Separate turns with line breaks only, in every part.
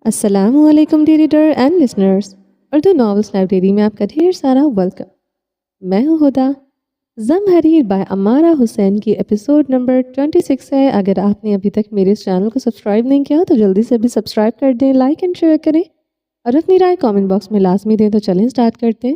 السلام علیکم D reader and listeners, Urdu novels library میں آپ کا ڈھیر سارا ویلکم۔ میں ہوں ہدا۔ زم حریر بائی امارہ حسین کی ایپیسوڈ نمبر 26 ہے۔ اگر آپ نے ابھی تک میرے اس چینل کو سبسکرائب نہیں کیا تو جلدی سے ابھی سبسکرائب کر دیں، لائک اینڈ شیئر کریں اور اپنی رائے کامنٹ باکس میں لازمی دیں۔ تو چلیں سٹارٹ کرتے ہیں۔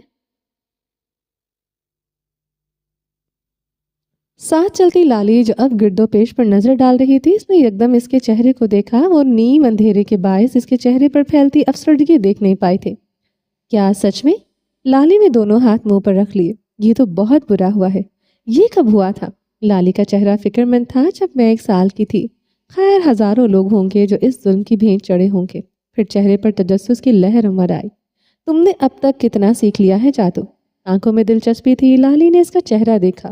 ساتھ چلتی لالی جو اب گرد و پیش پر نظر ڈال رہی تھی، اس نے یکدم اس کے چہرے کو دیکھا۔ وہ نیم اندھیرے کے باعث اس کے چہرے پر پھیلتی افسردگی دیکھ نہیں پائے تھے۔ کیا سچ میں؟ لالی نے دونوں ہاتھ منہ پر رکھ لیے۔ یہ تو بہت برا ہوا ہے۔ یہ کب ہوا تھا؟ لالی کا چہرہ فکر مند تھا۔ جب میں 1 سال کی تھی، خیر ہزاروں لوگ ہوں گے جو اس ظلم کی بھینٹ چڑھے ہوں گے۔ پھر چہرے پر تجسس کی لہر امڑ آئی۔ تم نے اب تک کتنا سیکھ لیا ہے جادو؟ آنکھوں میں دلچسپی تھی۔ لالی نے اس کا چہرہ دیکھا،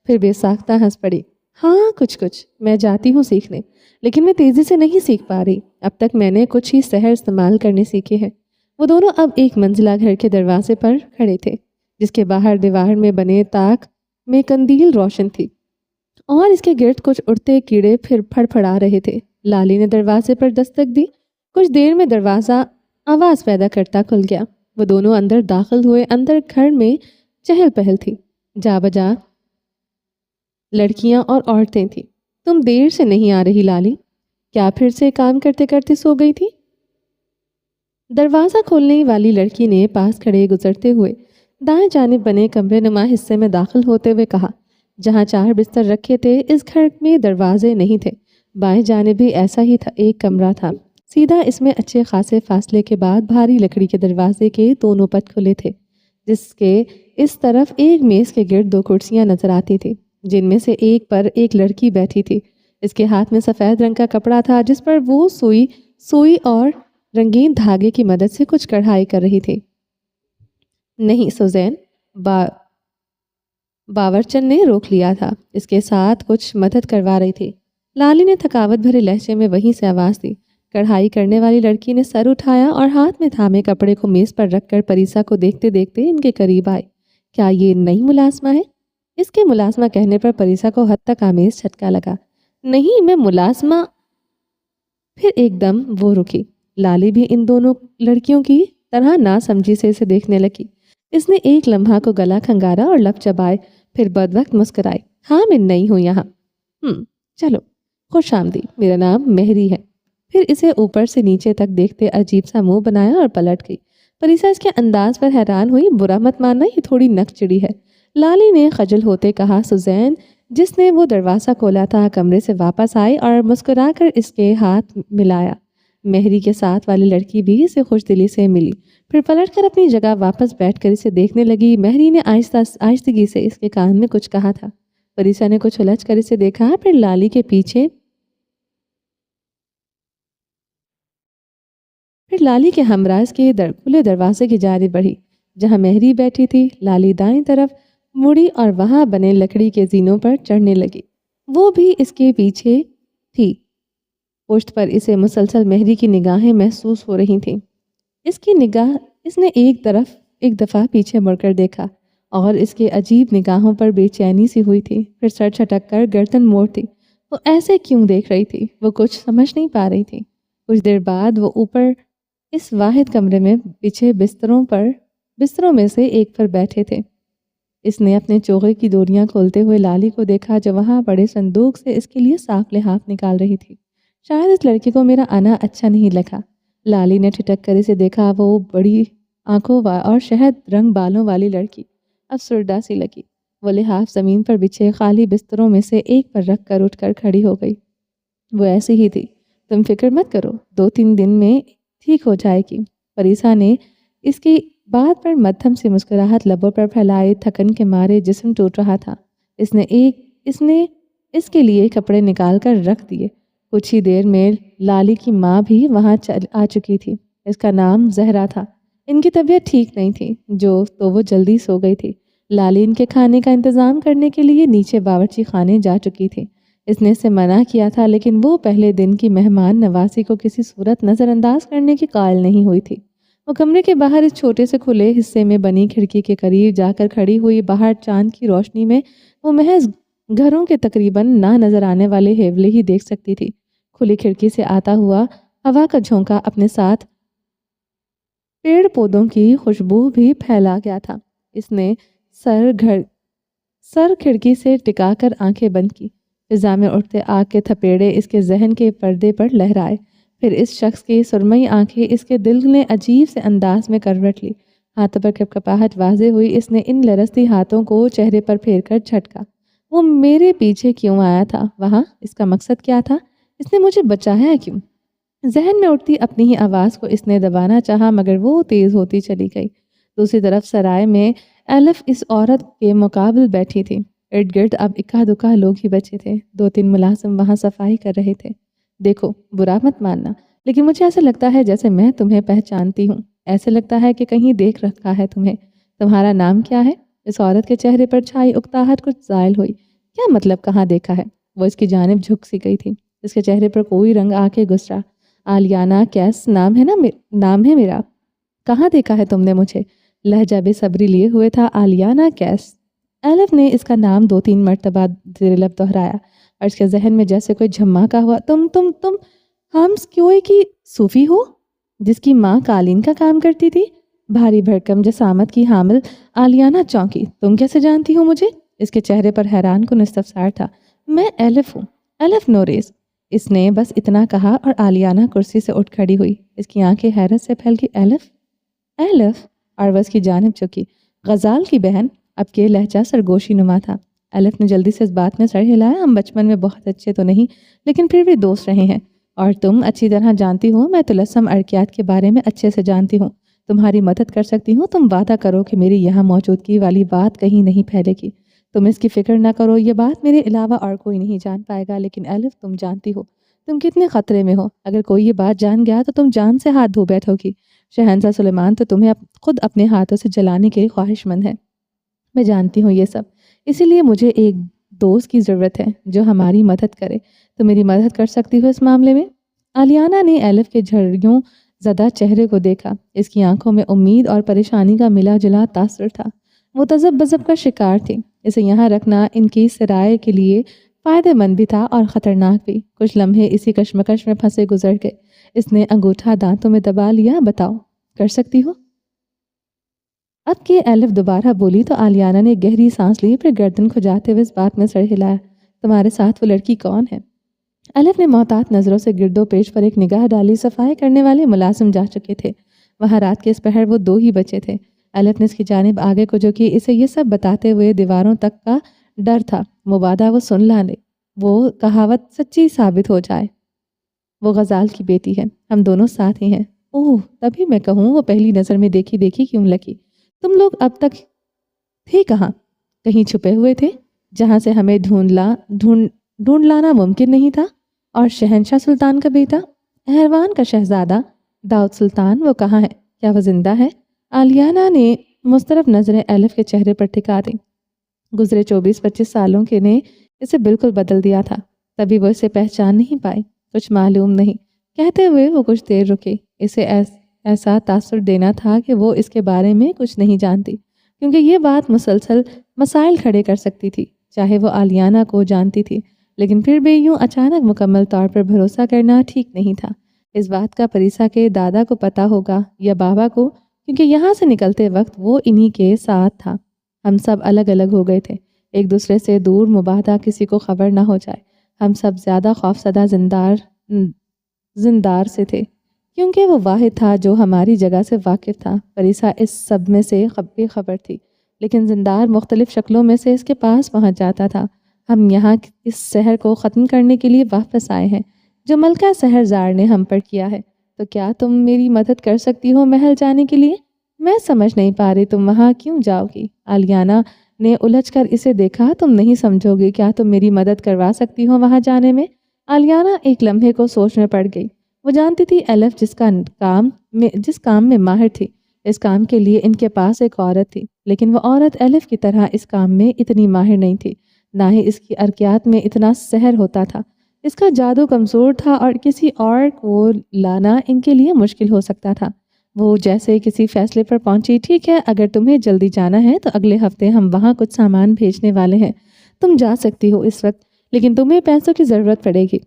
پھر بے ساختہ ہنس پڑی۔ ہاں کچھ میں جاتی ہوں سیکھنے، لیکن میں تیزی سے نہیں سیکھ پا رہی۔ اب تک میں نے کچھ ہی سحر استعمال کرنے سیکھے ہیں۔ وہ دونوں اب ایک منزلہ گھر کے دروازے پر کھڑے تھے، جس کے باہر دیوار میں بنے طاق میں قندیل روشن تھی اور اس کے گرد کچھ اڑتے کیڑے پھر پھڑ پھڑا رہے تھے۔ لالی نے دروازے پر دستک دی۔ کچھ دیر میں دروازہ آواز پیدا کرتا کھل گیا۔ وہ دونوں اندر داخل ہوئے۔ اندر گھر میں چہل پہل تھی۔ جا بجا لڑکیاں اور عورتیں تھیں۔ تم دیر سے نہیں آ رہی لالی؟ کیا پھر سے کام کرتے کرتے سو گئی تھی؟ دروازہ کھولنے والی لڑکی نے پاس کھڑے گزرتے ہوئے دائیں جانب بنے کمرے نما حصے میں داخل ہوتے ہوئے کہا، جہاں 4 بستر رکھے تھے اس گھر میں دروازے نہیں تھے۔ بائیں جانب بھی ایسا ہی تھا، ایک کمرہ تھا سیدھا۔ اس میں اچھے خاصے فاصلے کے بعد بھاری لکڑی کے دروازے کے دونوں پٹ کھلے تھے، جس کے اس طرف ایک میز کے گرد 2 کرسیاں نظر آتی تھی، جن میں سے ایک پر ایک لڑکی بیٹھی تھی۔ اس کے ہاتھ میں سفید رنگ کا کپڑا تھا، جس پر وہ سوئی اور رنگین دھاگے کی مدد سے کچھ کڑھائی کر رہی تھی۔ نہیں سوزین، باورچن نے روک لیا تھا، اس کے ساتھ کچھ مدد کروا رہی تھی۔ لالی نے تھکاوٹ بھرے لہجے میں وہیں سے آواز دی۔ کڑھائی کرنے والی لڑکی نے سر اٹھایا اور ہاتھ میں تھامے کپڑے کو میز پر رکھ کر پریسا کو دیکھتے دیکھتے ان کے قریب آئی۔ کیا یہ نئی ملازمہ ہے؟ اس کے ملازمہ کہنے پر پریسا کو حد تک آمیز جھٹکا لگا۔ نہیں، میں ملازمہ۔ پھر ایک دم وہ رکی۔ لالی بھی ان دونوں لڑکیوں کی طرح نہ سمجھی سے اسے دیکھنے لگی۔ اس نے ایک لمحہ کو گلا کھنگارا اور لب چبائے، پھر بدوقت مسکرائی۔ ہاں میں نئی ہوں یہاں۔ چلو، خوش آمدید، میرا نام مہری ہے۔ پھر اسے اوپر سے نیچے تک دیکھتے عجیب سا منہ بنایا اور پلٹ گئی۔ پریسا اس کے انداز پر حیران ہوئی۔ برا مت ماننا، یہ تھوڑی نک چڑی ہے، لالی نے خجل ہوتے کہا۔ سوزین، جس نے وہ دروازہ کھولا تھا، کمرے سے واپس آئی اور مسکرا کر اس کے ہاتھ ملایا۔ مہری کے ساتھ والی لڑکی بھی اسے خوش دلی سے ملی، پھر پلٹ کر اپنی جگہ واپس بیٹھ کر اسے دیکھنے لگی۔ مہری نے آہستگی سے اس کے کان میں کچھ کہا تھا۔ پریسا نے کچھ الجھ کر اسے دیکھا، پھر لالی کے پیچھے لالی کے ہمراہ اس کے کھلے دروازے کی جانب بڑھی، جہاں مہری بیٹھی تھی۔ لالی دائیں طرف مڑی اور وہاں بنے لکڑی کے زینوں پر چڑھنے لگی۔ وہ بھی اس کے پیچھے تھی۔ پشت پر اسے مسلسل مہری کی نگاہیں محسوس ہو رہی تھیں۔ اس نے ایک دفعہ پیچھے مڑ کر دیکھا اور اس کے عجیب نگاہوں پر بے چینی سی ہوئی تھی، پھر سر چھٹک کر گردن موڑتی۔ وہ ایسے کیوں دیکھ رہی تھی؟ وہ کچھ سمجھ نہیں پا رہی تھی۔ کچھ دیر بعد وہ اوپر اس واحد کمرے میں بچھے بستروں میں سے ایک پر بیٹھے تھے۔ اس نے اپنے چوغے کی ڈوریاں کھولتے ہوئے لالی کو دیکھا، جو وہاں بڑے صندوق سے اس کے لیے صاف لحاف نکال رہی تھی۔ شاید اس لڑکی کو میرا آنا اچھا نہیں لگا۔ لالی نے ٹھٹک کر اسے دیکھا۔ وہ بڑی آنکھوں اور شہد رنگ بالوں والی لڑکی افسردہ سی لگی۔ وہ لحاف زمین پر بچھے خالی بستروں میں سے ایک پر رکھ کر اٹھ کر کھڑی ہو گئی۔ وہ ایسی ہی تھی، تم فکر مت کرو، 2-3 دن میں ٹھیک ہو جائے گی۔ پریسا نے اس کی بات پر مدھم سے مسکراہٹ لبوں پر پھیلائے۔ تھکن کے مارے جسم ٹوٹ رہا تھا۔ اس نے اس کے لیے کپڑے نکال کر رکھ دیے۔ کچھ ہی دیر میں لالی کی ماں بھی وہاں آ چکی تھی۔ اس کا نام زہرا تھا۔ ان کی طبیعت ٹھیک نہیں تھی، تو وہ جلدی سو گئی تھی۔ لالی ان کے کھانے کا انتظام کرنے کے لیے نیچے باورچی خانے جا چکی تھی۔ اس نے اسے منع کیا تھا، لیکن وہ پہلے دن کی مہمان نوازی کو کسی صورت نظر انداز کرنے کی قائل نہیں ہوئی تھی۔ وہ کمرے کے باہر اس چھوٹے سے کھلے حصے میں بنی کھڑکی کے قریب جا کر کھڑی ہوئی۔ باہر چاند کی روشنی میں وہ محض گھروں کے تقریباً نہ نظر آنے والے ہیولے ہی دیکھ سکتی تھی۔ کھلی کھڑکی سے آتا ہوا ہوا کا جھونکا اپنے ساتھ پیڑ پودوں کی خوشبو بھی پھیلا گیا تھا۔ اس نے سر کھڑکی سے ٹکا کر آنکھیں بند کی۔ فضا میں اٹھتے آگ کے تھپیڑے اس کے ذہن کے پردے پر لہرائے، پھر اس شخص کی سرمئی آنکھیں اس کے دل نے عجیب سے انداز میں کروٹ لی۔ ہاتھوں پر کپکپاہٹ واضح ہوئی۔ اس نے ان لرزتی ہاتھوں کو چہرے پر پھیر کر جھٹکا۔ وہ میرے پیچھے کیوں آیا تھا وہاں؟ اس کا مقصد کیا تھا؟ اس نے مجھے بچایا کیوں؟ ذہن میں اٹھتی اپنی ہی آواز کو اس نے دبانا چاہا، مگر وہ تیز ہوتی چلی گئی۔ دوسری طرف سرائے میں ایلف اس عورت کے مقابل بیٹھی تھی۔ ارد گرد اب اکا دکا لوگ ہی بچے تھے۔ 2-3 ملازم وہاں صفائی کر رہے تھے۔ دیکھو، برا مت ماننا، لیکن مجھے ایسا لگتا ہے جیسے میں تمہیں پہچانتی ہوں۔ ایسے لگتا ہے کہ کہیں دیکھ رکھا ہے تمہیں۔ تمہارا نام کیا ہے؟ اس عورت کے چہرے پر چھائی اکتاہٹ کچھ زائل ہوئی۔ کیا مطلب کہاں دیکھا ہے؟ وہ اس کی جانب جھک سی گئی تھی۔ اس کے چہرے پر کوئی رنگ آ کے گزرا۔ آلیانا کیس نام ہے میرا۔ کہاں دیکھا ہے تم نے مجھے؟ لہجہ بے صبری لیے ہوئے تھا۔ آلیانا کیس۔ ایلف نے اس کا نام 2-3 مرتبہ زیر لب دہرایا اور اس کے ذہن میں جیسے کوئی جھماکا ہوا۔ تم ہمس کیوئے کی صوفی ہو جس کی ماں قالین کا کام کرتی تھی؟ بھاری بھرکم جسامت کی حامل آلیانا چونکی۔ تم کیسے جانتی ہو مجھے؟ اس کے چہرے پر حیران کن استفسار تھا۔ میں ایلف ہوں، ایلف نوریز۔ اس نے بس اتنا کہا اور آلیانا کرسی سے اٹھ کھڑی ہوئی۔ اس کی آنکھیں حیرت سے پھیل گئی۔ ایلف اور وہ اس کی جانب جھکی۔ غزال کی بہن۔ اب کے لہجہ سرگوشی نما تھا۔ ایلف نے جلدی سے اس بات میں سر ہلایا۔ ہم بچپن میں بہت اچھے تو نہیں، لیکن پھر بھی دوست رہے ہیں، اور تم اچھی طرح جانتی ہو میں طلسم ارکیات کے بارے میں اچھے سے جانتی ہوں۔ تمہاری مدد کر سکتی ہوں۔ تم وعدہ کرو کہ میری یہاں موجودگی والی بات کہیں نہیں پھیلے گی۔ تم اس کی فکر نہ کرو، یہ بات میرے علاوہ اور کوئی نہیں جان پائے گا۔ لیکن ایلف، تم جانتی ہو تم کتنے خطرے میں ہو۔ اگر کوئی یہ بات جان گیا تو تم جان سے ہاتھ دھو بیٹھو گی۔ شہنشاہ سلیمان تو تمہیں خود اپنے ہاتھوں سے جلانے کے لیے خواہش مند ہے۔ میں جانتی ہوں یہ سب، اسی لیے مجھے ایک دوست کی ضرورت ہے جو ہماری مدد کرے۔ تم میری مدد کر سکتی ہو اس معاملے میں؟ آلیانا نے ایلف کے جھریوں زدہ چہرے کو دیکھا۔ اس کی آنکھوں میں امید اور پریشانی کا ملا جلا تاثر تھا۔ وہ تذب بذب کا شکار تھی۔ اسے یہاں رکھنا ان کی سرائے کے لیے فائدہ مند بھی تھا اور خطرناک بھی۔ کچھ لمحے اسی کشمکش میں پھنسے گزر گئے۔ اس نے انگوٹھا دانتوں میں دبا لیا۔ بتاؤ، کر سکتی ہو؟ اب کہ ایلف دوبارہ بولی تو آلیانا نے گہری سانس لی، پھر گردن کھجاتے ہوئے اس بات میں سر ہلایا۔ تمہارے ساتھ وہ لڑکی کون ہے؟ ایلف نے محتاط نظروں سے گرد و پیش پر ایک نگاہ ڈالی۔ صفائی کرنے والے ملازم جا چکے تھے۔ وہاں رات کے اس پہر وہ 2 ہی بچے تھے۔ ایلف نے اس کی جانب آگے کو جو کی، اسے یہ سب بتاتے ہوئے دیواروں تک کا ڈر تھا مبادا وہ سن لا لے، وہ کہاوت سچی ثابت ہو جائے۔ وہ غزال کی بیٹی ہے، ہم دونوں ساتھ ہی ہیں۔ اوہ، تبھی میں کہوں وہ پہلی نظر میں دیکھی کیوں لگی۔ تم لوگ اب تک تھے کہاں؟ کہیں چھپے ہوئے تھے جہاں سے ہمیں ڈھونڈ لانا ممکن نہیں تھا؟ اور شہنشاہ سلطان کا بیٹا، احروان کا شہزادہ داؤد سلطان، وہ کہاں ہے؟ کیا وہ زندہ ہے؟ آلیانا نے مسترب نظریں ایلف کے چہرے پر ٹکا دیں۔ گزرے 24-25 سالوں کے نے اسے بالکل بدل دیا تھا۔ تبھی وہ اسے پہچان نہیں پائی۔ کچھ معلوم نہیں کہتے ہوئے وہ کچھ دیر رکے۔ اسے ایسا تاثر دینا تھا کہ وہ اس کے بارے میں کچھ نہیں جانتی، کیونکہ یہ بات مسلسل مسائل کھڑے کر سکتی تھی، چاہے وہ آلیانا کو جانتی تھی، لیکن پھر بھی یوں اچانک مکمل طور پر بھروسہ کرنا ٹھیک نہیں تھا۔ اس بات کا پریسا کے دادا کو پتا ہوگا یا بابا کو، کیونکہ یہاں سے نکلتے وقت وہ انہی کے ساتھ تھا۔ ہم سب الگ الگ ہو گئے تھے، ایک دوسرے سے دور، مبادا کسی کو خبر نہ ہو جائے۔ ہم سب زیادہ خوفزدہ زندار سے تھے، کیونکہ وہ واحد تھا جو ہماری جگہ سے واقف تھا۔ پریسا اس سب میں سے بے خبر تھی، لیکن زندار مختلف شکلوں میں سے اس کے پاس پہنچ جاتا تھا۔ ہم یہاں اس شہر کو ختم کرنے کے لیے واپس آئے ہیں جو ملکہ سحر زار نے ہم پر کیا ہے۔ تو کیا تم میری مدد کر سکتی ہو محل جانے کے لیے؟ میں سمجھ نہیں پا رہی تم وہاں کیوں جاؤ گی؟ آلیانا نے الجھ کر اسے دیکھا۔ تم نہیں سمجھو گی، کیا تم میری مدد کروا سکتی ہو وہاں جانے میں؟ آلیانا ایک لمحے کو سوچ میں پڑ گئی۔ وہ جانتی تھی ایلف جس کام میں ماہر تھی، اس کام کے لیے ان کے پاس ایک عورت تھی، لیکن وہ عورت ایلف کی طرح اس کام میں اتنی ماہر نہیں تھی، نہ ہی اس کی حرکیات میں اتنا سحر ہوتا تھا۔ اس کا جادو کمزور تھا اور کسی اور کو لانا ان کے لیے مشکل ہو سکتا تھا۔ وہ جیسے کسی فیصلے پر پہنچی۔ ٹھیک ہے، اگر تمہیں جلدی جانا ہے تو اگلے ہفتے ہم وہاں کچھ سامان بھیجنے والے ہیں۔ تم جا سکتی ہو اس وقت، لیکن تمہیں پیسوں کی ضرورت پڑے گی۔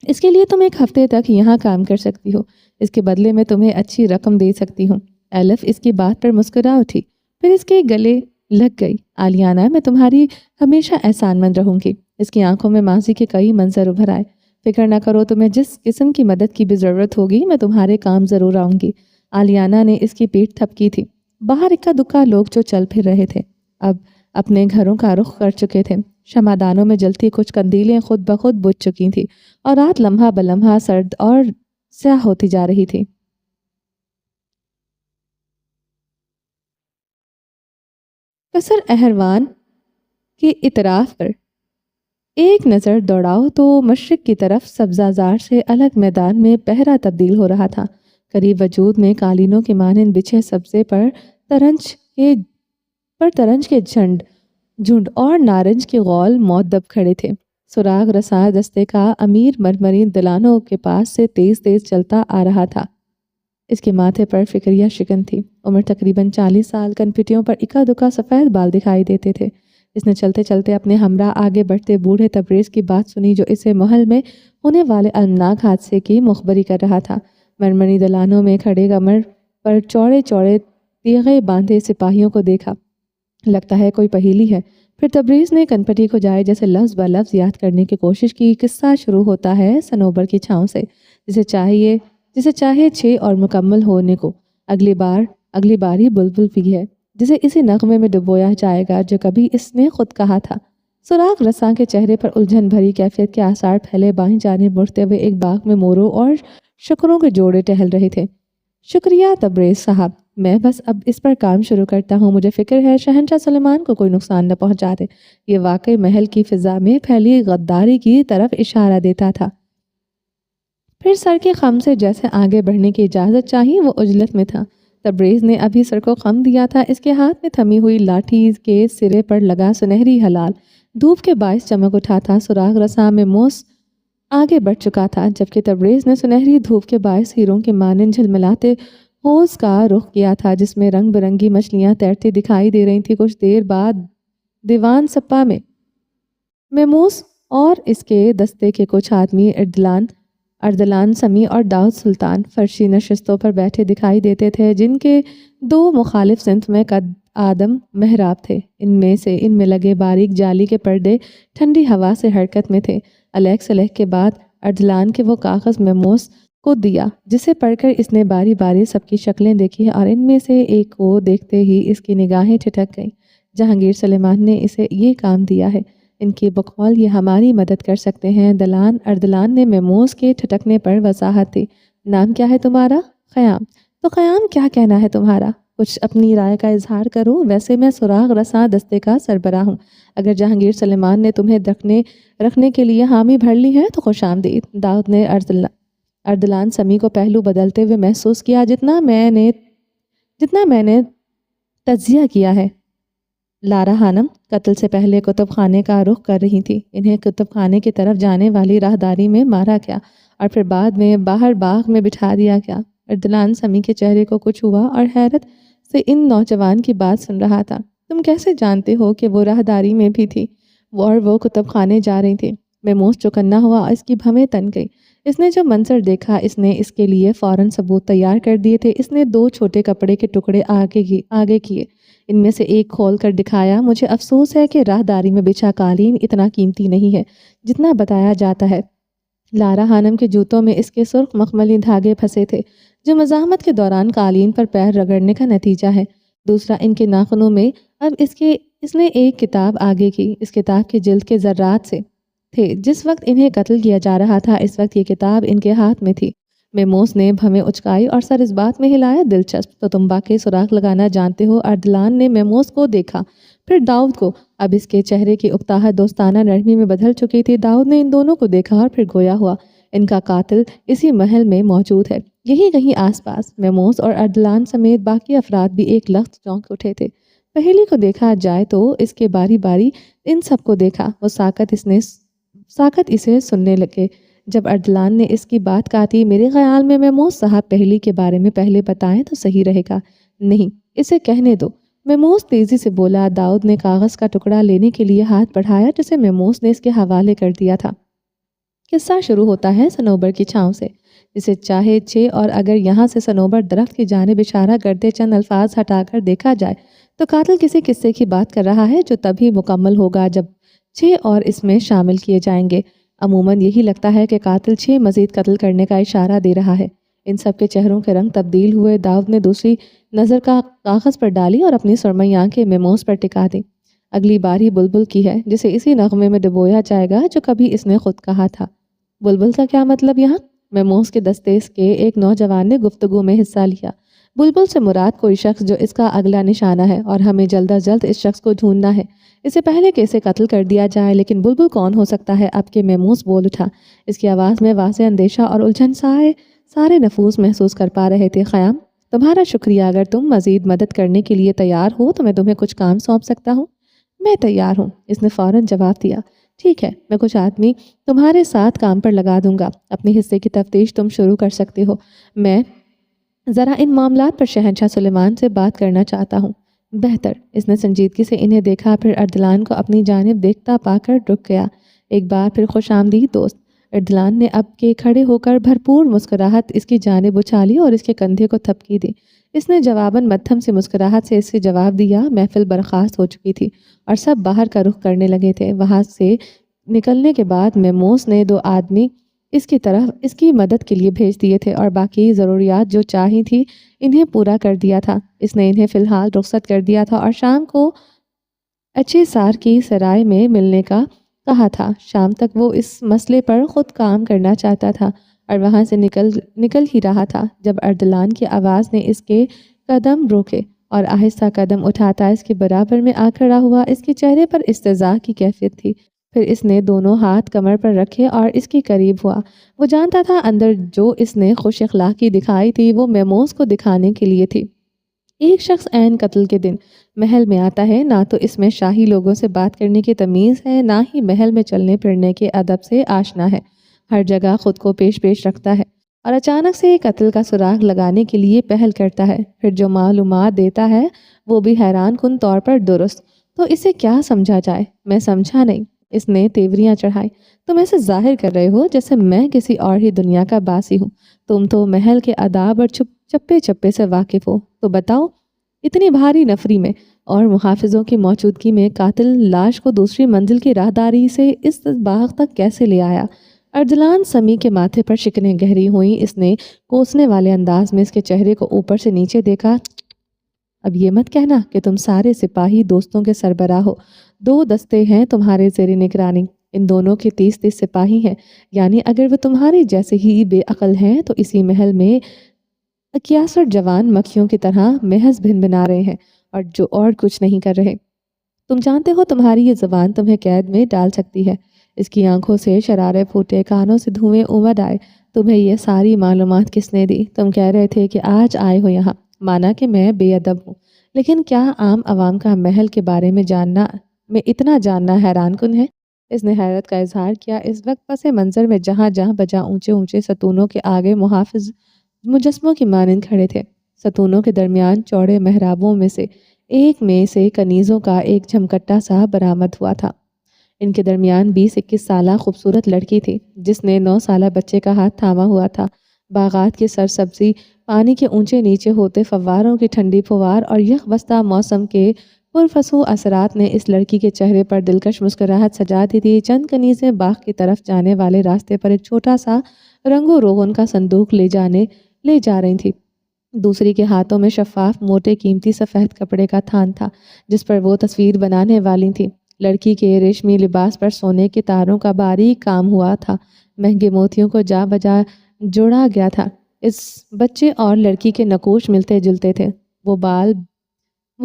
اس کے لیے تم ایک ہفتے تک یہاں کام کر سکتی ہو، اس کے بدلے میں تمہیں اچھی رقم دے سکتی ہوں۔ ایلف اس کی بات پر مسکرا اٹھی، پھر اس کے گلے لگ گئی۔ آلیانہ، میں تمہاری ہمیشہ احسان مند رہوں گی۔ اس کی آنکھوں میں ماضی کے کئی منظر ابھر آئے۔ فکر نہ کرو، تمہیں جس قسم کی مدد کی بھی ضرورت ہوگی میں تمہارے کام ضرور آؤں گی۔ آلیانہ نے اس کی پیٹھ تھپکی تھی۔ باہر اکا دکا لوگ جو چل پھر رہے تھے اب اپنے گھروں کا رخ کر چکے تھے۔ شمعدانوں میں جلتی کچھ قندیلیں خود بخود بجھ چکی تھیں اور رات لمحہ بلمحہ سرد اور سیاہ ہوتی جا رہی تھی۔ قصر اہروان کے اطراف پر ایک نظر دوڑاؤ تو مشرق کی طرف سبزہ زار سے الگ میدان میں پہرا تبدیل ہو رہا تھا۔ قریب وجود میں قالینوں کے مانند بچھے سبزے پر ترنج کے جھنڈ اور نارنج کے غول معدب کھڑے تھے۔ سراغ رساں دستے کا امیر مرمرین دلانوں کے پاس سے تیز تیز چلتا آ رہا تھا۔ اس کے ماتھے پر فکریہ شکن تھی۔ عمر تقریباً 40 سال، کنپٹیوں پر اکا دکا سفید بال دکھائی دیتے تھے۔ اس نے چلتے چلتے اپنے ہمراہ آگے بڑھتے بوڑھے تبریز کی بات سنی جو اسے محل میں ہونے والے المناک حادثے کی مخبری کر رہا تھا۔ مرمری دلانوں میں کھڑے کمر پر چوڑے چوڑے تیغے باندھے سپاہیوں کو دیکھا۔ لگتا ہے کوئی پہیلی ہے۔ پھر تبریز نے کنپٹی کو جائے جیسے لفظ بہ لفظ یاد کرنے کی کوشش کی۔ قصہ شروع ہوتا ہے صنوبر کی چھاؤں سے، جسے چاہے 6 اور مکمل ہونے کو اگلی باری بلبل بھی ہے، جسے اسی نغمے میں ڈبویا جائے گا جو کبھی اس نے خود کہا تھا۔ سراغ رساں کے چہرے پر الجھن بھری کیفیت کے آثار پھیلے بائیں جانب مڑتے ہوئے ایک باغ میں موروں اور شکروں کے جوڑے ٹہل رہے تھے۔ شکریہ تبریز صاحب، میں بس اب اس پر کام شروع کرتا ہوں۔ مجھے فکر ہے شہنشاہ سلیمان کو کوئی نقصان نہ پہنچا دے۔ یہ واقعی محل کی فضا میں پھیلی غداری کی طرف اشارہ دیتا تھا۔ پھر سر کے خم سے جیسے آگے بڑھنے کی اجازت چاہی، وہ عجلت میں تھا۔ تبریز نے ابھی سر کو خم دیا تھا۔ اس کے ہاتھ میں تھمی ہوئی لاٹھی کے سرے پر لگا سنہری ہلال دھوپ کے باعث چمک اٹھا تھا۔ سراغ رساں میں موس آگے بڑھ چکا تھا، جبکہ تبریز نے سنہری دھوپ کے باعث ہیروں کے مانند جھلملاتے حوض کا رخ کیا تھا جس میں رنگ برنگی مچھلیاں تیرتی دکھائی دے رہی تھیں۔ کچھ دیر بعد دیوان سپا میں میموس اور اس کے دستے کے کچھ آدمی اردلان سمی اور داؤد سلطان فرشی نشستوں پر بیٹھے دکھائی دیتے تھے، جن کے 2 مخالف سمت میں قد آدم محراب تھے۔ ان میں لگے باریک جالی کے پردے ٹھنڈی ہوا سے حرکت میں تھے۔ الیک سلیک کے بعد اردلان کے وہ کاغذ میموس کو دیا جسے پڑھ کر اس نے باری باری سب کی شکلیں دیکھی اور ان میں سے ایک کو دیکھتے ہی اس کی نگاہیں ٹھٹک گئیں۔ جہانگیر سلیمان نے اسے یہ کام دیا ہے، ان کی بقول یہ ہماری مدد کر سکتے ہیں۔ اردلان نے میموس کے ٹھٹکنے پر وضاحت دی۔ نام کیا ہے تمہارا؟ خیام۔ تو خیام، کیا کہنا ہے تمہارا؟ کچھ اپنی رائے کا اظہار کرو۔ ویسے میں سراغ رساں دستے کا سربراہ ہوں۔ اگر جہانگیر سلیمان نے تمہیں رکھنے کے لیے حامی بھر لی ہے تو خوش آمدید۔ داؤد نے اردلان سمی کو پہلو بدلتے ہوئے محسوس کیا۔ جتنا میں نے تجزیہ کیا ہے، لارا خانم قتل سے پہلے کتب خانے کا رخ کر رہی تھی۔ انہیں کتب خانے کی طرف جانے والی راہداری میں مارا گیا اور پھر بعد میں باہر باغ میں بٹھا دیا گیا۔ اردلان سمی کے چہرے کو کچھ ہوا اور حیرت سے ان نوجوان کی بات سن رہا تھا۔ تم کیسے جانتے ہو کہ وہ راہداری میں بھی تھی اور وہ کتب خانے جا رہی تھی؟ میموس چوکنا ہوا، اس کی بھویں تن گئی۔ اس نے جو منظر دیکھا اس نے اس کے لیے فوراً ثبوت تیار کر دیے تھے۔ اس نے 2 چھوٹے کپڑے کے ٹکڑے آگے کیے، ان میں سے ایک کھول کر دکھایا۔ مجھے افسوس ہے کہ راہداری میں بچھا قالین اتنا قیمتی نہیں ہے جتنا بتایا جاتا ہے۔ لارا خانم کے جوتوں میں اس کے سرخ مخملی دھاگے پھنسے تھے جو مزاحمت کے دوران قالین پر پیر رگڑنے کا نتیجہ ہے۔ دوسرا، ان کے ناخنوں میں اب اس نے ایک کتاب آگے کی۔ اس کتاب کی جلد کے ذرات سے تھے۔ جس وقت انہیں قتل کیا جا رہا تھا اس وقت یہ کتاب ان کے ہاتھ میں تھی۔ میموس نے بھویں اچکائی اور سر اس بات میں ہلایا۔ دلچسپ، تو تم باقی سراغ لگانا جانتے ہو؟ اردلان نے میموس کو دیکھا، پھر داؤد کو۔ اب اس کے چہرے کی اکتاہٹ دوستانہ نرمی میں بدل چکی تھی۔ داؤد نے ان دونوں کو دیکھا اور پھر گویا ہوا ان کا قاتل اسی محل میں موجود ہے، یہی کہیں آس پاس۔ میموس اور اردلان سمیت باقی افراد بھی ایک لخت چونک اٹھے تھے۔ پہیلی کو دیکھا جائے تو اس کے باری باری ان سب کو دیکھا۔ وہ ساکت اسے سننے لگے۔ جب اردلان نے اس کی بات کاٹی، میرے خیال میں میموس صاحب پہیلی کے بارے میں پہلے بتائیں تو صحیح رہے گا۔ نہیں، اسے کہنے دو، میموس تیزی سے بولا۔ داؤد نے کاغذ کا ٹکڑا لینے کے لیے ہاتھ بڑھایا جسے میموس نے اس کے حوالے کر دیا تھا۔ قصہ شروع ہوتا ہے صنوبر کی چھاؤں سے، جسے چاہے اور اگر یہاں سے صنوبر درخت کی جانب اشارہ کرتے چند الفاظ ہٹا کر دیکھا جائے تو قاتل کسی قصے کی بات کر رہا ہے جو تبھی مکمل ہوگا جب اور اس میں شامل کیے جائیں گے۔ عموماً یہی لگتا ہے کہ قاتل مزید قتل کرنے کا اشارہ دے رہا ہے۔ ان سب کے چہروں کے رنگ تبدیل ہوئے۔ داؤد نے دوسری نظر کا کاغذ پر ڈالی اور اپنی سرمئی آنکھیں میموز پر ٹکا دی۔ اگلی باری بلبل کی ہے، جسے اسی نغمے میں ڈبویا جائے گا جو کبھی اس نے خود کہا تھا۔ بلبل کا کیا مطلب یہاں؟ میموز کے دستے کے ایک نوجوان نے گفتگو میں حصہ لیا۔ بلبل سے مراد کوئی شخص جو اس کا اگلا نشانہ ہے اور ہمیں جلد از جلد اس شخص کو ڈھونڈنا ہے، اسے پہلے کہ اسے قتل کر دیا جائے۔ لیکن بلبل کون ہو سکتا ہے؟ اب کے میموز بول اٹھا۔ اس کی آواز میں واضح اندیشہ اور الجھن سارے نفوس محسوس کر پا رہے تھے۔ خیام، تمہارا شکریہ۔ اگر تم مزید مدد کرنے کے لیے تیار ہو تو میں تمہیں کچھ کام سونپ سکتا ہوں۔ میں تیار ہوں، اس نے فوراً جواب دیا۔ ٹھیک ہے، میں کچھ آدمی تمہارے ساتھ کام پر لگا دوں گا۔ اپنے حصے کی تفتیش تم شروع کر سکتے ہو۔ میں ذرا ان معاملات پر شہنشاہ سلیمان سے بات کرنا چاہتا ہوں۔ بہتر، اس نے سنجیدگی سے انہیں دیکھا، پھر اردلان کو اپنی جانب دیکھتا پا کر رک گیا۔ ایک بار پھر خوش آمدید دوست۔ اردلان نے اب کے کھڑے ہو کر بھرپور مسکراہٹ اس کی جانب اچھالی اور اس کے کندھے کو تھپکی دی۔ اس نے جواباً مدھم سی مسکراہٹ سے اس سے جواب دیا۔ محفل برخاست ہو چکی تھی اور سب باہر کا رخ کرنے لگے تھے۔ وہاں سے نکلنے کے بعد میموس نے 2 آدمی اس کی طرف اس کی مدد کے لیے بھیج دیے تھے اور باقی ضروریات جو چاہی تھی انہیں پورا کر دیا تھا۔ اس نے انہیں فی الحال رخصت کر دیا تھا اور شام کو اچھے سار کی سرائے میں ملنے کا کہا تھا۔ شام تک وہ اس مسئلے پر خود کام کرنا چاہتا تھا اور وہاں سے نکل ہی رہا تھا جب اردلان کی آواز نے اس کے قدم روکے اور آہستہ قدم اٹھاتا اس کے برابر میں آ کھڑا ہوا۔ اس کے چہرے پر استضاء کی کیفیت تھی۔ پھر اس نے دونوں ہاتھ کمر پر رکھے اور اس کے قریب ہوا۔ وہ جانتا تھا اندر جو اس نے خوش اخلاقی دکھائی تھی وہ میموز کو دکھانے کے لیے تھی۔ ایک شخص عین قتل کے دن محل میں آتا ہے، نہ تو اس میں شاہی لوگوں سے بات کرنے کی تمیز ہے، نہ ہی محل میں چلنے پھرنے کے ادب سے آشنا ہے۔ ہر جگہ خود کو پیش رکھتا ہے اور اچانک سے قتل کا سراغ لگانے کے لیے پہل کرتا ہے۔ پھر جو معلومات دیتا ہے وہ بھی حیران کن طور پر درست۔ تو اسے کیا سمجھا جائے؟ میں سمجھا نہیں۔ اس نے تیوریاں چڑھائی۔ تم ایسے ظاہر کر رہے ہو جیسے میں کسی اور ہی دنیا کا باسی ہوں۔ تم تو محل کے آداب اور چپے سے واقف ہو۔ تو بتاؤ، اتنی بھاری نفری میں اور محافظوں کی موجودگی میں قاتل لاش کو دوسری منزل کی راہداری سے اس باغ تک کیسے لے آیا؟ اردلان سمی کے ماتھے پر شکنیں گہری ہوئیں۔ اس نے کوسنے والے انداز میں اس کے چہرے کو اوپر سے نیچے دیکھا۔ اب یہ مت کہنا کہ تم سارے سپاہی دوستوں کے سربراہ ہو۔ 2 دستے ہیں تمہارے زیر نگرانی، ان دونوں کے 30 سپاہی ہیں، یعنی اگر وہ تمہاری جیسے ہی بے عقل ہیں تو اسی محل میں 61 جوان مکھیوں کی طرح محض بنا رہے ہیں اور کچھ نہیں کر رہے۔ تم جانتے ہو تمہاری یہ زبان تمہیں قید میں ڈال سکتی ہے۔ اس کی آنکھوں سے شرارے پھوٹے، کانوں سے دھوئیں امڈ آئے۔ تمہیں یہ ساری معلومات کس نے دی؟ تم کہہ رہے تھے کہ آج آئے ہو یہاں، مانا کہ میں بے ادب ہوں، لیکن کیا عام عوام کا محل کے بارے میں اتنا جاننا حیران کن ہے؟ اس نے حیرت کا اظہار کیا۔ اس وقت پس منظر میں جہاں بجا اونچے ستونوں کے آگے محافظ مجسموں کی مانند کھڑے تھے۔ ستونوں کے درمیان چوڑے محرابوں میں سے ایک میں سے کنیزوں کا ایک جھمکٹا سا برآمد ہوا تھا۔ ان کے درمیان 20-21 سالہ خوبصورت لڑکی تھی جس نے 9 سالہ بچے کا ہاتھ تھاما ہوا تھا۔ باغات کی سرسبزی، پانی کے اونچے نیچے ہوتے فواروں کی ٹھنڈی پھوار اور یک بستہ موسم کے پرفسو اثرات نے اس لڑکی کے چہرے پر دلکش مسکراہٹ سجا دی تھی۔ چند کنیزیں باغ کی طرف جانے والے راستے پر ایک چھوٹا سا رنگ و روغن کا صندوق لے جا رہی تھی۔ دوسری کے ہاتھوں میں شفاف موٹے قیمتی سفید کپڑے کا تھان تھا جس پر وہ تصویر بنانے والی تھی۔ لڑکی کے ریشمی لباس پر سونے کے تاروں کا باریک کام ہوا تھا، مہنگے موتیوں کو جا بجا جوڑا گیا تھا۔ اس بچے اور لڑکی کے نقوش ملتے جلتے تھے۔ وہ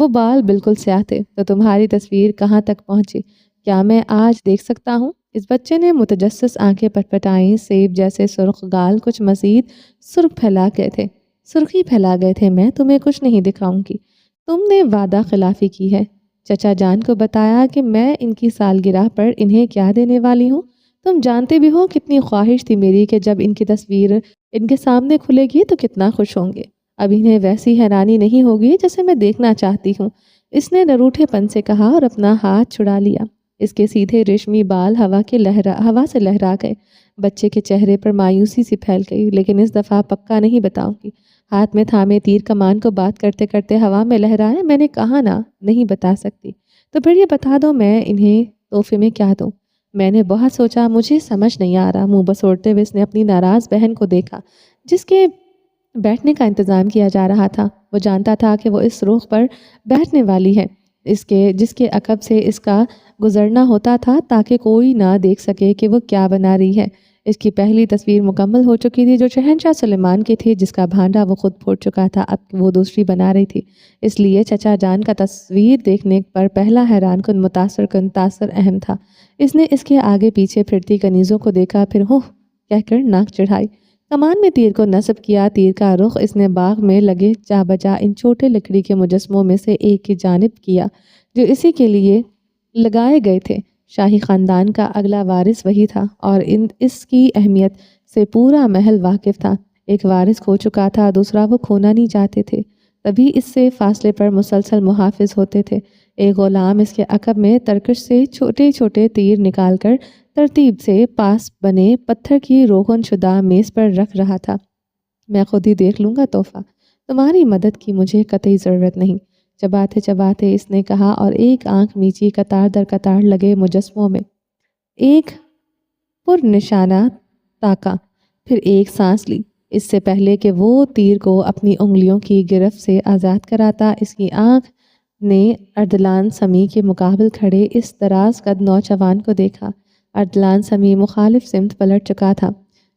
بال بالکل سیاہ تھے۔ تو تمہاری تصویر کہاں تک پہنچی؟ کیا میں آج دیکھ سکتا ہوں؟ اس بچے نے متجسس آنکھیں پٹپٹائیں۔ سیب جیسے سرخ گال کچھ مزید سرخی پھیلا گئے تھے۔ میں تمہیں کچھ نہیں دکھاؤں گی۔ تم نے وعدہ خلافی کی ہے۔ چچا جان کو بتایا کہ میں ان کی سالگرہ پر انہیں کیا دینے والی ہوں؟ تم جانتے بھی ہو کتنی خواہش تھی میری کہ جب ان کی تصویر ان کے سامنے کھلے گی تو کتنا خوش ہوں گے۔ اب انہیں ویسی حیرانی نہیں ہوگی جیسے میں دیکھنا چاہتی ہوں۔ اس نے نروٹھے پن سے کہا اور اپنا ہاتھ چھڑا لیا۔ اس کے سیدھے ریشمی بال ہوا سے لہرا گئے۔ بچے کے چہرے پر مایوسی سی پھیل گئی، لیکن اس دفعہ پکا نہیں بتاؤں گی۔ ہاتھ میں تھامے تیر کمان کو بات کرتے کرتے ہوا میں لہرایا، میں نے کہا نا نہیں بتا سکتی۔ تو پھر یہ بتا دو میں انہیں تحفے میں کیا دوں؟ میں نے بہت سوچا، مجھے سمجھ نہیں آ رہا۔ منہ بسوڑتے ہوئے اس نے اپنی ناراض بہن کو دیکھا جس کے بیٹھنے کا انتظام کیا جا رہا تھا۔ وہ جانتا تھا کہ وہ اس رخ پر بیٹھنے والی ہے، جس کے عقب سے اس کا گزرنا ہوتا تھا تاکہ کوئی نہ دیکھ سکے کہ وہ کیا بنا رہی ہے۔ اس کی پہلی تصویر مکمل ہو چکی تھی جو شہنشاہ سلیمان کی تھی، جس کا بھانڈا وہ خود پھوڑ چکا تھا، اب وہ دوسری بنا رہی تھی۔ اس لیے چچا جان کا تصویر دیکھنے پر پہلا حیران کن متاثر کن تاثر اہم تھا۔ اس نے اس کے آگے پیچھے پھرتی کنیزوں کو دیکھا، پھر ہو کہہ کر ناک چڑھائی۔ کمان میں تیر کو نصب کیا۔ تیر کا رخ اس نے باغ میں لگے جا بجا ان چھوٹے لکڑی کے مجسموں میں سے ایک کی جانب کیا جو اسی کے لیے لگائے گئے تھے۔ شاہی خاندان کا اگلا وارث وہی تھا اور اس کی اہمیت سے پورا محل واقف تھا۔ ایک وارث کھو چکا تھا، دوسرا وہ کھونا نہیں چاہتے تھے، تبھی اس سے فاصلے پر مسلسل محافظ ہوتے تھے۔ ایک غلام اس کے عقب میں ترکش سے چھوٹے چھوٹے تیر نکال کر ترتیب سے پاس بنے پتھر کی روغن شدہ میز پر رکھ رہا تھا۔ میں خود ہی دیکھ لوں گا تحفہ، تمہاری مدد کی مجھے قطعی ضرورت نہیں، چباتے چباتے اس نے کہا اور ایک آنکھ میچی قطار در قطار لگے مجسموں میں ایک پر نشانہ تاکا، پھر ایک سانس لی۔ اس سے پہلے کہ وہ تیر کو اپنی انگلیوں کی گرفت سے آزاد کراتا، اس کی آنکھ نے اردلان سمی کے مقابل کھڑے اس دراز قد نوجوان کو دیکھا۔ اردلان سمی مخالف سمت پلٹ چکا تھا،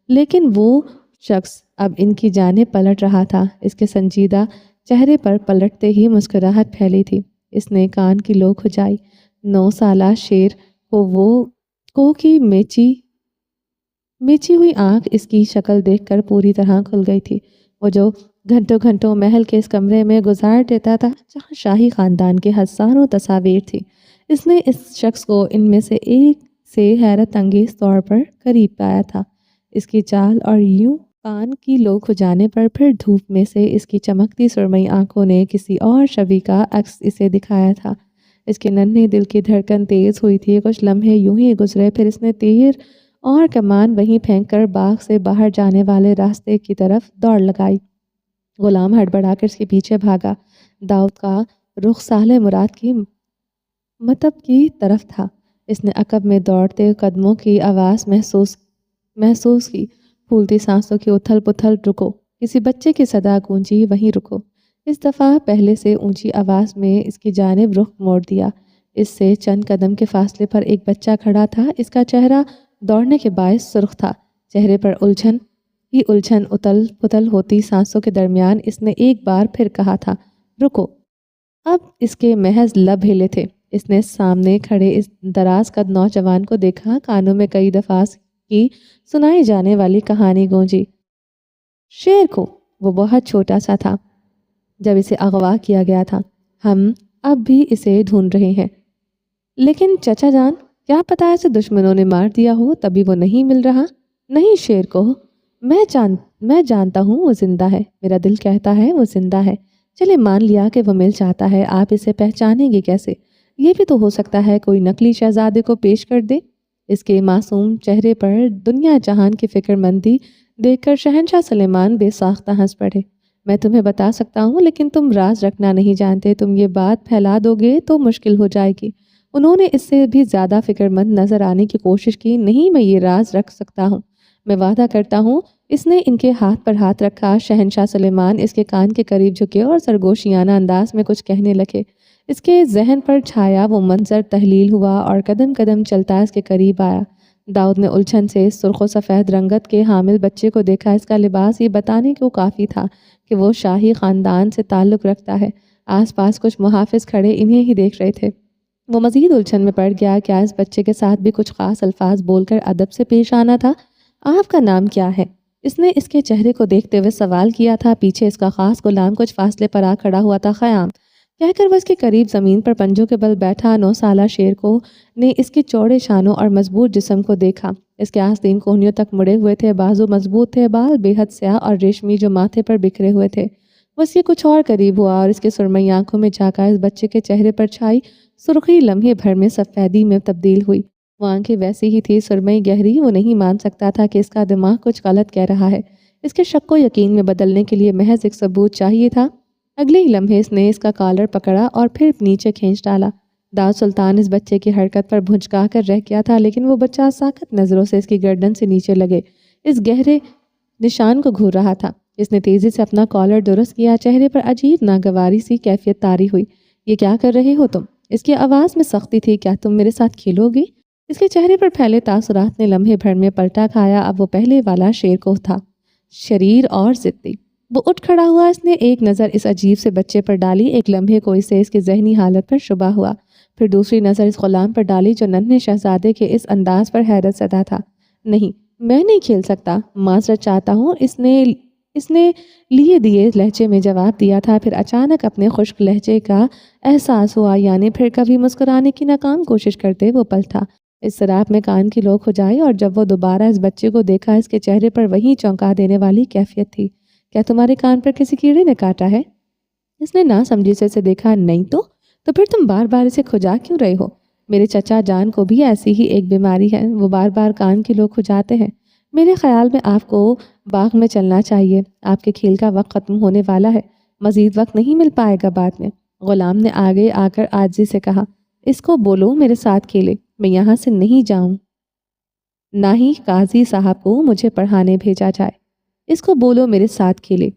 لیکن وہ شخص اب ان کی جانب پلٹ رہا تھا۔ اس کے سنجیدہ چہرے پر پلٹتے ہی مسکراہٹ پھیلی تھی۔ اس نے کان کی لو کھجائی۔ 9 سالہ شیر کو کی میچی ہوئی آنکھ اس کی شکل دیکھ کر پوری طرح کھل گئی تھی۔ وہ جو گھنٹوں گھنٹوں محل کے اس کمرے میں گزار دیتا تھا جہاں شاہی خاندان کے ہزاروں تصاویر تھی، اس نے اس شخص کو ان میں سے ایک سے حیرت انگیز طور پر قریب پایا تھا۔ اس کی چال اور یوں کان کی لو کھجانے پر پھر دھوپ میں سے اس کی چمکتی سرمئی آنکھوں نے کسی اور شبیہ کا عکس اسے دکھایا تھا۔ اس کے ننھے دل کی دھڑکن تیز ہوئی تھی۔ کچھ لمحے یوں ہی گزرے، پھر اس نے تیر اور کمان وہیں پھینک کر باغ سے باہر جانے والے راستے کی طرف دوڑ لگائی۔ غلام ہڑبڑا کر اس کے پیچھے بھاگا۔ داؤد کا رخ صالح مراد کی مطب کی طرف تھا۔ اس نے عقب میں دوڑتے قدموں کی آواز محسوس کی، پھولتی سانسوں کی اتھل پتھل۔ رکو، کسی بچے کی صدا گونجی، وہیں رکو۔ اس دفعہ پہلے سے اونچی آواز میں اس کی جانب رخ موڑ دیا۔ اس سے چند قدم کے فاصلے پر ایک بچہ کھڑا تھا۔ اس کا چہرہ دوڑنے کے باعث سرخ تھا، چہرے پر الجھن اتل پتل ہوتی سانسوں کے درمیان اس نے ایک بار پھر کہا تھا، رکو۔ اب اس کے محض لب ہلے تھے۔ اس نے سامنے کھڑے اس دراز قد نوجوان کو دیکھا۔ کانوں میں کئی دفعہ کی سنائی جانے والی کہانی گونجی۔ شیر کو، وہ بہت چھوٹا سا تھا جب اسے اغوا کیا گیا تھا۔ ہم اب بھی اسے ڈھونڈ رہے ہیں، لیکن چچا جان، کیا پتہ اسے دشمنوں نے مار دیا ہو تبھی وہ نہیں مل رہا۔ نہیں شیر کو، میں جانتا ہوں وہ زندہ ہے، میرا دل کہتا ہے وہ زندہ ہے۔ چلے مان لیا کہ وہ مل جاتا ہے، آپ اسے پہچانیں گے کیسے؟ یہ بھی تو ہو سکتا ہے کوئی نقلی شہزادے کو پیش کر دے۔ اس کے معصوم چہرے پر دنیا جہان کی فکر مندی دیکھ کر شہنشاہ سلیمان بے ساختہ ہنس پڑے۔ میں تمہیں بتا سکتا ہوں، لیکن تم راز رکھنا نہیں جانتے، تم یہ بات پھیلا دو گے تو مشکل ہو جائے گی۔ انہوں نے اس سے بھی زیادہ فکر مند نظر آنے کی کوشش کی۔ نہیں، میں یہ راز رکھ سکتا ہوں، میں وعدہ کرتا ہوں۔ اس نے ان کے ہاتھ پر ہاتھ رکھا۔ شہنشاہ سلیمان اس کے کان کے قریب جھکے اور سرگوشیانہ انداز میں کچھ کہنے لگے۔ اس کے ذہن پر چھایا وہ منظر تحلیل ہوا اور قدم قدم چلتا اس کے قریب آیا۔ داؤد نے الجھن سے سرخ و سفید رنگت کے حامل بچے کو دیکھا۔ اس کا لباس یہ بتانے کو کافی تھا کہ وہ شاہی خاندان سے تعلق رکھتا ہے۔ آس پاس کچھ محافظ کھڑے انہیں ہی دیکھ رہے تھے۔ وہ مزید الجھن میں پڑ گیا، کیا اس بچے کے ساتھ بھی کچھ خاص الفاظ بول کر ادب سے پیش آنا تھا؟ آپ کا نام کیا ہے؟ اس نے اس کے چہرے کو دیکھتے ہوئے سوال کیا تھا۔ پیچھے اس کا خاص غلام کچھ فاصلے پر آ کھڑا ہوا تھا۔ خیام کہہ کر وہ اس کے قریب زمین پر پنجوں کے بل بیٹھا۔ 9 سالہ شیر کو نے اس کے چوڑے شانوں اور مضبوط جسم کو دیکھا۔ اس کے آستین کوہنیوں تک مڑے ہوئے تھے، بازو مضبوط تھے، بال بے حد سیاہ اور ریشمی جو ماتھے پر بکھرے ہوئے تھے۔ وہ اس کے کچھ اور قریب ہوا اور اس کے سرمئی آنکھوں میں جھانکا۔ اس بچے کے چہرے پر چھائی سرخی لمحے بھر میں سفیدی میں تبدیل ہوئی۔ وہ آنکھیں ویسی ہی تھی، سرمئی گہری۔ وہ نہیں مان سکتا تھا کہ اس کا دماغ کچھ غلط کہہ رہا ہے۔ اس کے شک کو یقین میں بدلنے کے لیے محض ایک ثبوت چاہیے تھا۔ اگلے ہی لمحے اس نے اس کا کالر پکڑا اور پھر نیچے کھینچ ڈالا۔ داؤد سلطان اس بچے کی حرکت پر بھنچکا کر رہ گیا تھا، لیکن وہ بچہ ساکت نظروں سے اس کی گردن سے نیچے لگے اس گہرے نشان کو گھور رہا تھا۔ اس نے تیزی سے اپنا کالر درست کیا، چہرے پر عجیب ناگواری سی کیفیت طاری ہوئی۔ یہ کیا کر رہے ہو تم؟ اس کی آواز میں سختی تھی۔ کیا تم میرے ساتھ کھیلو گی؟ اس کے چہرے پر پھیلے تاثرات نے لمحے بھر میں پلٹا کھایا۔ اب وہ پہلے والا شیر کو تھا، شریر اور ضدی۔ وہ اٹھ کھڑا ہوا، اس نے ایک نظر اس عجیب سے بچے پر ڈالی۔ ایک لمحے کو اسے اس کی ذہنی حالت پر شبہ ہوا، پھر دوسری نظر اس غلام پر ڈالی جو ننھے شہزادے کے اس انداز پر حیرت زدہ تھا۔ نہیں، میں نہیں کھیل سکتا، معذرت چاہتا ہوں، اس نے لیے دیے لہجے میں جواب دیا تھا۔ پھر اچانک اپنے خشک لہجے کا احساس ہوا، یعنی پھر کبھی مسکرانے کی ناکام کوشش کرتے وہ پلٹا۔ اضطراب میں کان کی لو کھجائی اور جب وہ دوبارہ اس بچے کو دیکھا، اس کے چہرے پر وہی چونکا دینے والی کیفیت تھی۔ کیا تمہارے کان پر کسی کیڑے نے کاٹا ہے؟ اس نے ناسمجھی سے اسے دیکھا۔ نہیں تو پھر تم بار بار اسے کھجا کیوں رہے ہو؟ میرے چچا جان کو بھی ایسی ہی ایک بیماری ہے، وہ بار بار کان کی لو کھجاتے ہیں۔ میرے خیال میں آپ کو باغ میں چلنا چاہیے، آپ کے کھیل کا وقت ختم ہونے والا ہے، مزید وقت نہیں مل پائے گا بعد میں۔ غلام نے آگے آ کر عاجزی سے کہا، اس کو بولو میرے ساتھ کھیلے، میں یہاں سے نہیں جاؤں، نہ ہی قاضی صاحب کو مجھے پڑھانے بھیجا جائے۔ اس کو بولو میرے ساتھ کھیلے۔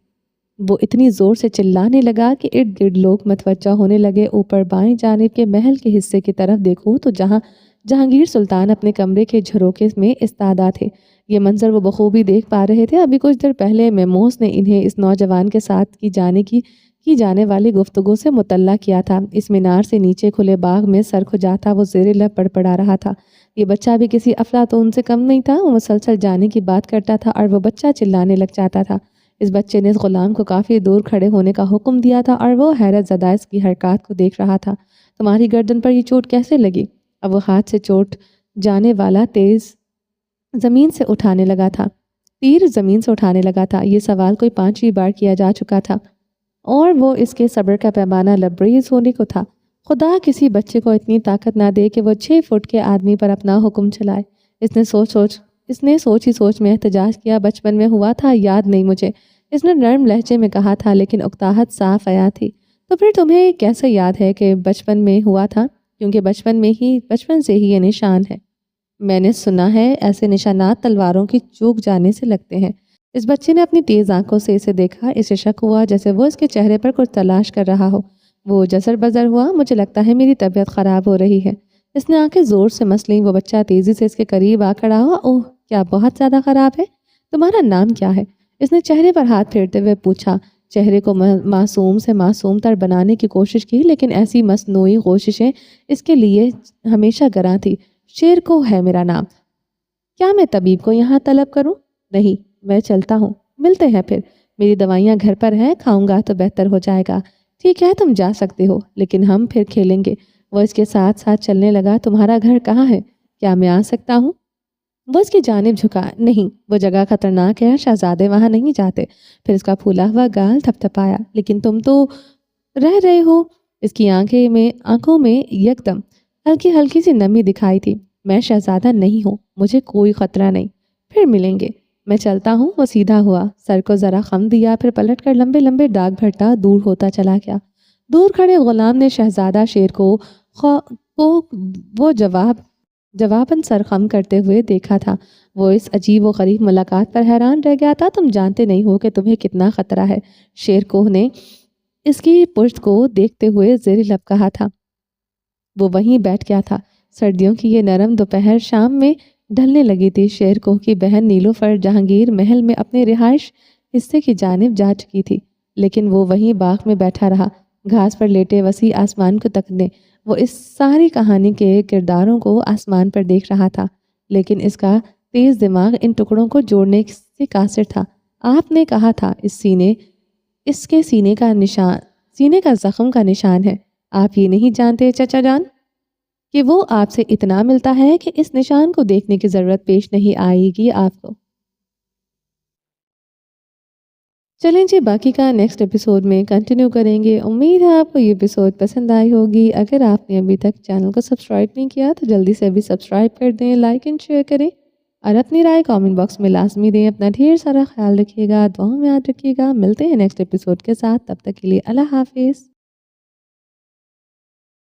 وہ اتنی زور سے چلانے لگا کہ ارد گرد لوگ متوجہ ہونے لگے۔ اوپر بائیں جانب کے محل کے حصے کی طرف دیکھو تو جہاں جہانگیر سلطان اپنے کمرے کے جھروکے میں استادہ تھے، یہ منظر وہ بخوبی دیکھ پا رہے تھے۔ ابھی کچھ دیر پہلے میموس نے انہیں اس نوجوان کے ساتھ کی جانے والی گفتگو سے مطلع کیا تھا۔ اس مینار سے نیچے کھلے باغ میں سر کھجاتا وہ زیر لب پڑپڑا رہا تھا۔ یہ بچہ بھی کسی افلاطون سے کم نہیں تھا۔ وہ مسلسل جانے کی بات کرتا تھا اور وہ بچہ چلانے لگ جاتا تھا۔ اس بچے نے اس غلام کو کافی دور کھڑے ہونے کا حکم دیا تھا اور وہ حیرت زدہ اس کی حرکات کو دیکھ رہا تھا۔ تمہاری گردن پر یہ چوٹ کیسے لگی؟ اب وہ ہاتھ سے چوٹ جانے والا تیر زمین سے اٹھانے لگا تھا۔ یہ سوال کوئی 5ویں بار کیا جا چکا تھا اور وہ اس کے صبر کا پیمانہ لبریز ہونے کو تھا۔ خدا کسی بچے کو اتنی طاقت نہ دے کہ وہ 6 فٹ کے آدمی پر اپنا حکم چلائے۔ اس نے سوچ ہی سوچ میں احتجاج کیا، بچپن میں ہوا تھا، یاد نہیں مجھے، اس نے نرم لہجے میں کہا تھا، لیکن اکتاہٹ صاف آیا تھی۔ تو پھر تمہیں کیسے یاد ہے کہ بچپن میں ہوا تھا؟ کیونکہ بچپن سے ہی یہ نشان ہے۔ میں نے سنا ہے ایسے نشانات تلواروں کی چوک جانے سے لگتے ہیں۔ اس بچے نے اپنی تیز آنکھوں سے اسے دیکھا۔ اسے شک ہوا جیسے وہ اس کے چہرے پر کچھ تلاش کر رہا ہو۔ وہ جزر بزر ہوا، مجھے لگتا ہے میری طبیعت خراب ہو رہی ہے۔ اس نے آنکھیں زور سے مس لیں۔ وہ بچہ تیزی سے اس کے قریب آ کھڑا ہوا۔ اوہ، کیا بہت زیادہ خراب ہے؟ تمہارا نام کیا ہے؟ اس نے چہرے پر ہاتھ پھیرتے ہوئے پوچھا۔ چہرے کو معصوم سے معصوم تر بنانے کی کوشش کی، لیکن ایسی مصنوعی کوششیں اس کے لیے ہمیشہ گراں تھی۔ شیر کو ہے میرا نام۔ کیا میں طبیب کو یہاں طلب کروں؟ نہیں، میں چلتا ہوں، ملتے ہیں پھر۔ میری دوائیاں گھر پر ہیں، کھاؤں گا تو بہتر ہو جائے گا۔ ٹھیک ہے، تم جا سکتے ہو، لیکن ہم پھر کھیلیں گے۔ وہ اس کے ساتھ ساتھ چلنے لگا۔ تمہارا گھر کہاں ہے؟ کیا میں آ سکتا ہوں؟ وہ اس کی جانب جھکا۔ نہیں، وہ جگہ خطرناک ہے، شہزادے وہاں نہیں جاتے۔ پھر اس کا پھولا ہوا گال تھپ تھپایا۔ لیکن تم تو رہ رہے ہو۔ اس کی آنکھوں میں یکدم ہلکی ہلکی سی نمی دکھائی تھی۔ میں شہزادہ نہیں ہوں، مجھے کوئی خطرہ نہیں، پھر ملیں گے، میں چلتا ہوں۔ وہ سیدھا ہوا، سر کو ذرا خم دیا، پھر پلٹ کر لمبے لمبے ڈاک بھرتا دور ہوتا چلا گیا۔ دور کھڑے غلام نے شہزادہ شیر کو وہ جواباً سر خم کرتے ہوئے دیکھا تھا۔ وہ اس عجیب و غریب ملاقات پر حیران رہ گیا تھا۔ تم جانتے نہیں ہو کہ تمہیں کتنا خطرہ ہے، شیر کوہ نے اس کی پشت کو دیکھتے ہوئے زیر لب کہا تھا۔ وہ وہیں بیٹھ گیا تھا۔ سردیوں کی یہ نرم دوپہر شام میں ڈھلنے لگی تھی۔ شیر کوہ کی بہن نیلوفر جہانگیر محل میں اپنے رہائش حصے کی جانب جا چکی تھی، لیکن وہ وہیں باغ میں بیٹھا رہا، گھاس پر لیٹے وسیع آسمان کو تکنے۔ وہ اس ساری کہانی کے کرداروں کو آسمان پر دیکھ رہا تھا، لیکن اس کا تیز دماغ ان ٹکڑوں کو جوڑنے سے قاصر تھا۔ آپ نے کہا تھا اس کے سینے کا زخم کا نشان ہے۔ آپ یہ نہیں جانتے چچا جان کہ وہ آپ سے اتنا ملتا ہے کہ اس نشان کو دیکھنے کی ضرورت پیش نہیں آئے گی آپ کو۔ چلیں جی باقی کا نیکسٹ ایپیسوڈ میں کنٹینیو کریں گے. امید ہے آپ کو یہ ایپیسوڈ پسند آئی ہوگی. اگر آپ نے ابھی تک چینل کو سبسکرائب نہیں کیا تو جلدی سے ابھی سبسکرائب کر دیں, لائک اینڈ شیئر کریں اور اپنی رائے کامنٹ باکس میں لازمی دیں. اپنا ڈھیر سارا خیال رکھیے گا, دعاؤں میں یاد رکھیے گا. ملتے ہیں نیکسٹ ایپیسوڈ کے ساتھ, تب تک کے لیے اللہ حافظ.